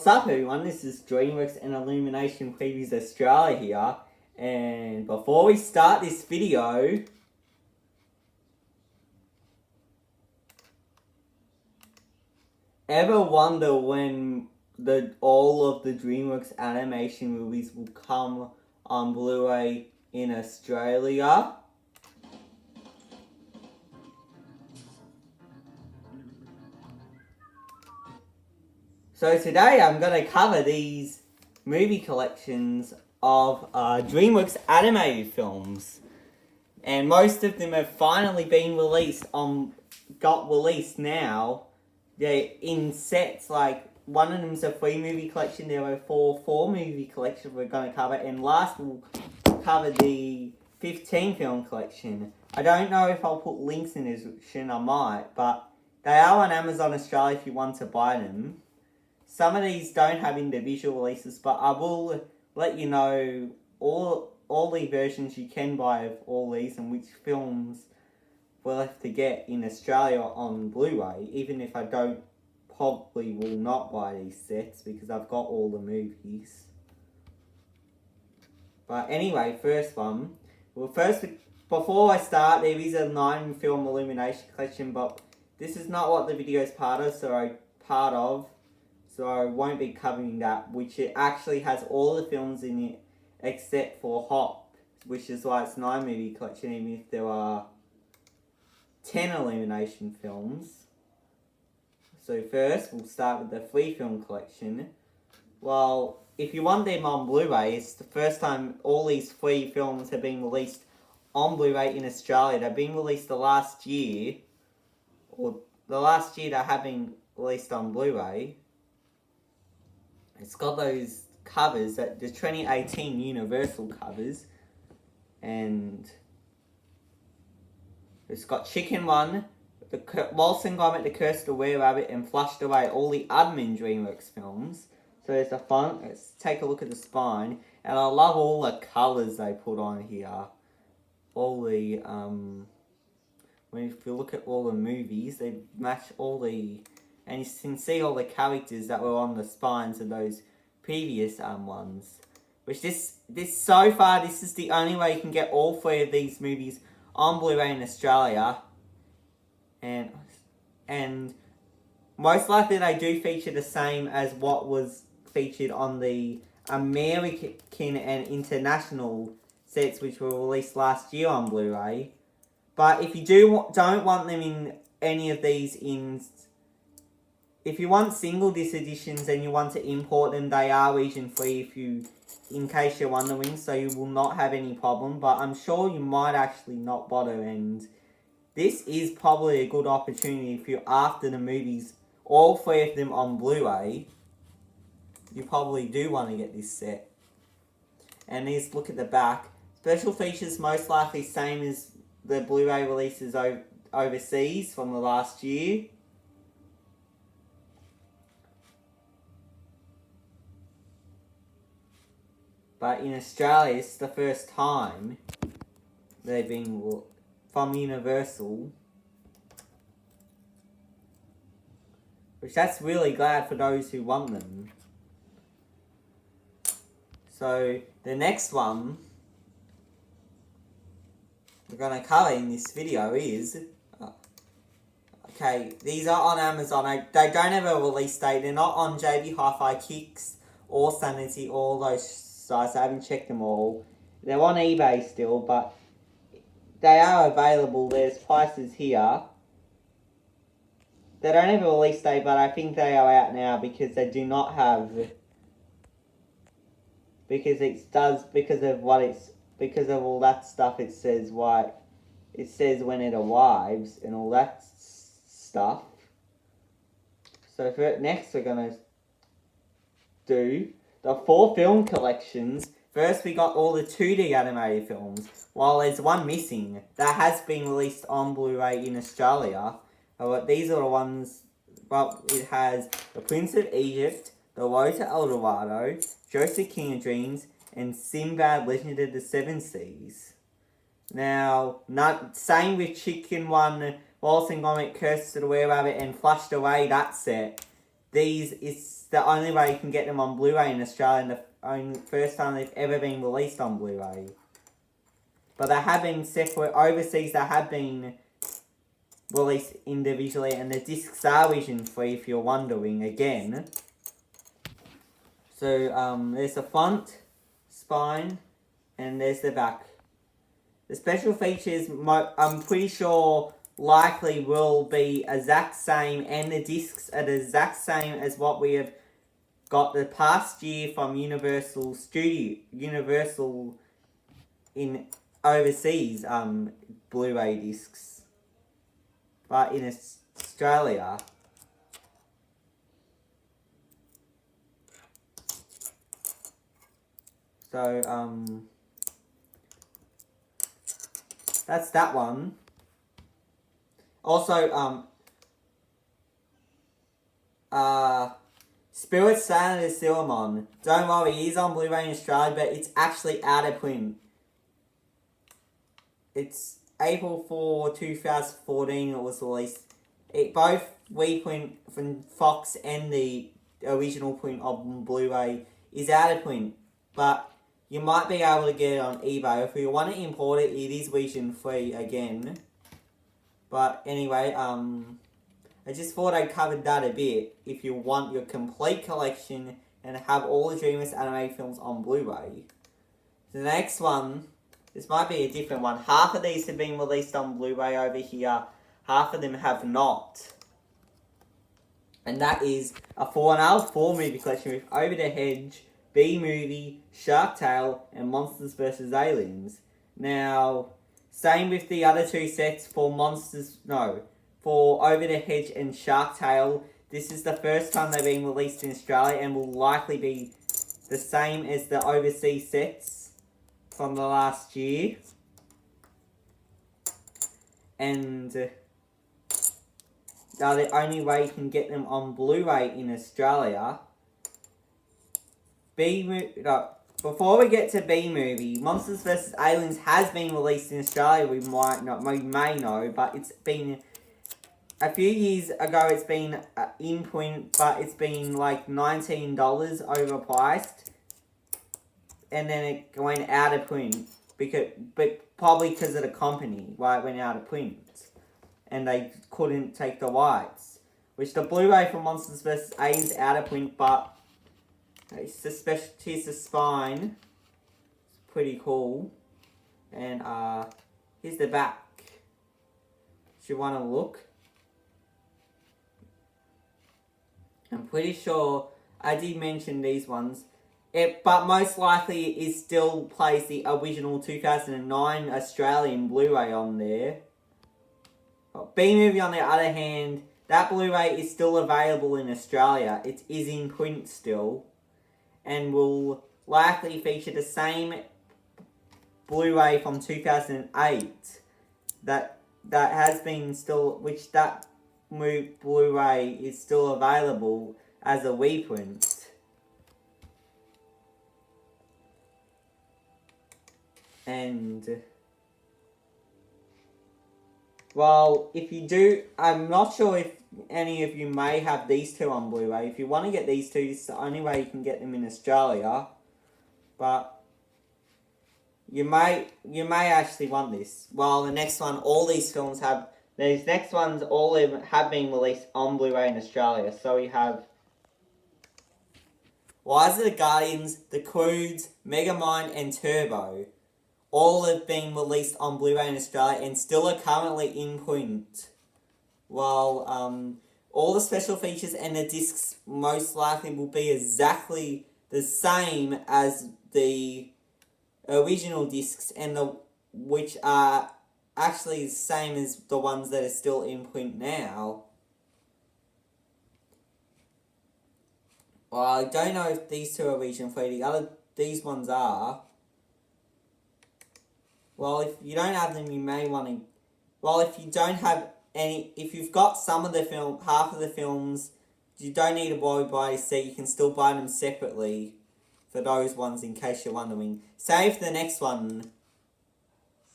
What's up everyone, this is DreamWorks and Illumination Previews Australia here, and before we start this video, ever wonder when all of the DreamWorks animation movies will come on Blu-ray in Australia? So today I'm going to cover these movie collections of DreamWorks animated films. And most of them have finally been released got released now. They're in sets, like one of them's a 3-movie collection, there are 4 movie collections we're going to cover, and last we'll cover the 15 film collection. I don't know if I'll put links in the description, I might, but they are on Amazon Australia if you want to buy them. Some of these don't have individual releases, but I will let you know all the versions you can buy of all these and which films we're left to get in Australia on Blu-ray, even if I probably will not buy these sets because I've got all the movies. But anyway, first one. Well, before I start, there is a 9-film Illumination collection, but this is not what the video is part of, so I won't be covering that, which it actually has all the films in it except for Hop, which is why it's 9-movie collection, even if there are 10 Illumination films. So first, we'll start with the 3-film collection. Well, if you want them on Blu-ray, it's the first time all these 3 films have been released on Blu-ray in Australia. They've been released the last year they have been released on Blu-ray. It's got those covers, the 2018 Universal covers, and it's got Chicken Run, Wallace and Gromit, The Curse of the Were Rabbit, and Flushed Away, all the admin DreamWorks films. So there's the front, let's take a look at the spine, and I love all the colours they put on here. All the, if you look at all the movies, they match all the, and you can see all the characters that were on the spines of those previous ones. Which so far, this is the only way you can get all 3 of these movies on Blu-ray in Australia. And most likely they do feature the same as what was featured on the American and international sets, which were released last year on Blu-ray. But if you don't want them in any of these if you want single disc editions and you want to import them, they are region free in case you're wondering, so you will not have any problem, but I'm sure you might actually not bother, and this is probably a good opportunity if you're after the movies, all 3 of them on Blu-ray. You probably do want to get this set. And let's look at the back. Special features most likely same as the Blu-ray releases overseas from the last year. But in Australia, it's the first time they've been from Universal. Which that's really glad for those who want them. So the next one we're going to cover in this video is... okay, these are on Amazon. They don't have a release date. They're not on JB Hi-Fi, Kicks, or Sanity, all those sites. I haven't checked them all. They're on eBay still, but they are available. There's prices here. They don't have a release date, but I think they are out now because they do not have... because of all that stuff, it says when it arrives and all that stuff. So next we're going to do the 4 film collections. First we got all the 2D animated films. While there's one missing that has been released on Blu-ray in Australia. These are the ones, well, it has The Prince of Egypt, The Road to El Dorado, Joseph King of Dreams, and Sinbad Legend of the Seven Seas. Now, same with Chicken Run, Wallace and Gromit, Curse of the Were Rabbit, and Flushed Away, that set. They the only way you can get them on Blu-ray in Australia, and the only first time they've ever been released on Blu-ray. But they have been separate overseas. They have been released individually, and the discs are vision free if you're wondering again. So there's the front, spine, and there's the back. The special features, I'm pretty sure, likely will be exact same, and the discs are the exact same as what we have got the past year from Universal in overseas Blu-ray discs, but in Australia. So that's that one. Also Spirit Sailing to Silvermon. Don't worry, it is on Blu-ray in Australia, but it's actually out of print. It's April 4, 2014 it was released. Both reprint from Fox and the original print of Blu-ray is out of print. But you might be able to get it on eBay. If you want to import it, it is vision free again. But anyway, I just thought I covered that a bit. If you want your complete collection and have all the DreamWorks animated films on Blu-ray. The next one, this might be a different one. Half of these have been released on Blu-ray over here. Half of them have not. And that is a 4 movie collection with Over the Hedge, B-Movie, Shark Tale, and Monsters vs. Aliens. Now, same with the other two sets for for Over the Hedge and Shark Tale. This is the first time they've been released in Australia and will likely be the same as the overseas sets from the last year. And they're the only way you can get them on Blu-ray in Australia. Before we get to B-Movie, Monsters vs. Aliens has been released in Australia. We may know, but it's been a few years ago. It's been in print, but it's been like $19 overpriced, and then it went out of print probably because of the company why it went out of print, and they couldn't take the rights. Which the Blu-ray for Monsters vs. Aliens is out of print, but here's the spine. It's pretty cool. And here's the back. If you want to look. I'm pretty sure I did mention these ones. But most likely it still plays the original 2009 Australian Blu-ray on there. B-Movie on the other hand, that Blu-ray is still available in Australia. It is in print still. And will likely feature the same Blu-ray from 2008 that has been still, which that Blu-ray is still available as a reprint. And well, if you do, I'm not sure if any of you may have these two on Blu-ray. If you want to get these two, this is the only way you can get them in Australia. But you may actually want this. Well, the next one, all these ones have been released on Blu-ray in Australia. So we have Rise of the Guardians, The Croods, Megamind, and Turbo. All have been released on Blu-ray in Australia and still are currently in print. While all the special features and the discs most likely will be exactly the same as the original discs, and which are actually the same as the ones that are still in print now. Well, I don't know if these two are region free. These ones are. Well, if you don't have them, you may want to. Well, if you don't have any, if you've got half of the films, you don't need to worry about a set. You can still buy them separately for those ones in case you're wondering. Save the next one,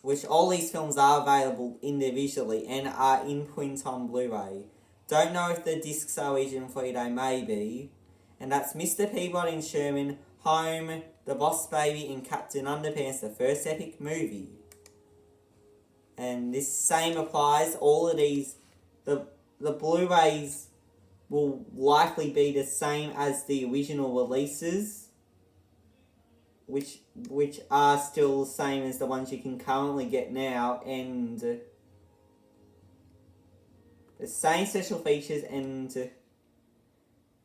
which all these films are available individually and are in print on Blu-ray. Don't know if the discs are region free. They may be. And that's Mr. Peabody and Sherman, Home, The Boss Baby, and Captain Underpants, the first epic movie. And this same applies, all of these, the Blu-rays will likely be the same as the original releases, which are still the same as the ones you can currently get now, and the same special features. And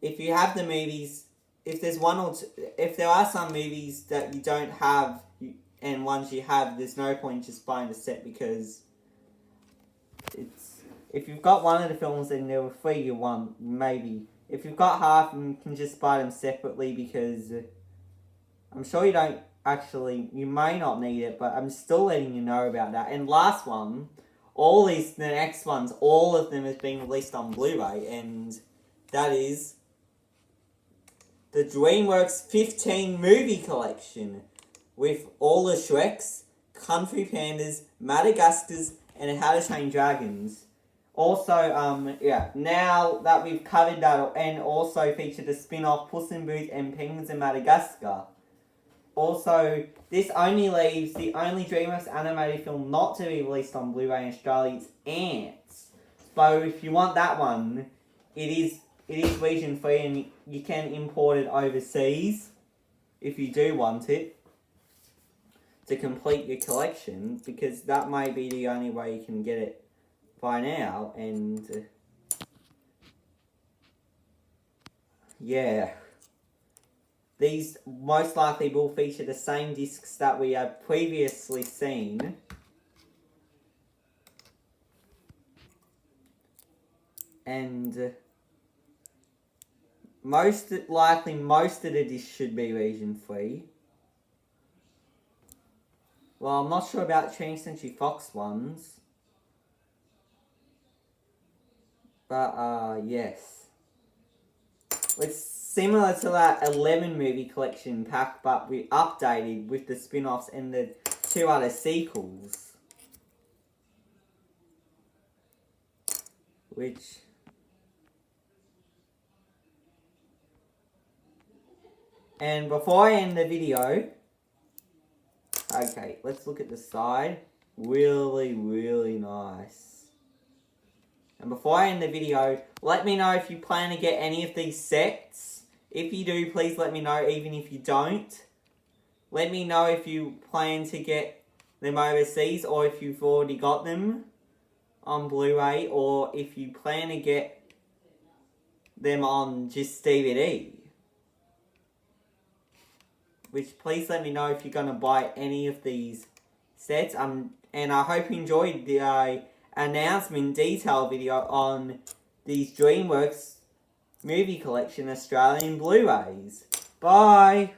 if you have the movies, if there's one or two, if there are some movies that you don't have and ones you have, there's no point just buying the set, because if you've got one of the films and there were three you want, maybe. If you've got half, you can just buy them separately, because I'm sure you don't actually, you may not need it, but I'm still letting you know about that. And last one, the next ones, all of them has been released on Blu-ray, and that is the DreamWorks 15 movie collection with all the Shreks, Kung Fu Pandas, Madagascars, and How to Train Dragons. Also, now that we've covered that, and also featured the spin-off Puss in Boots and Penguins in Madagascar. Also, this only leaves the only DreamWorks animated film not to be released on Blu-ray in Australia is Ants. So if you want that one, it is region free, and you can import it overseas if you do want it to complete your collection, because that may be the only way you can get it by now. And these most likely will feature the same discs that we have previously seen. And most of the discs should be region free. Well, I'm not sure about 20th Century Fox ones. But, yes. It's similar to that 11 movie collection pack, but we updated with the spin-offs and the 2 other sequels. And before I end the video, okay, let's look at the side. Really, really nice. And before I end the video, let me know if you plan to get any of these sets. If you do, please let me know, even if you don't. Let me know if you plan to get them overseas, or if you've already got them on Blu-ray, or if you plan to get them on just DVD. Which, please let me know if you're going to buy any of these sets. And I hope you enjoyed the announcement detail video on these DreamWorks movie collection Australian Blu-rays. Bye!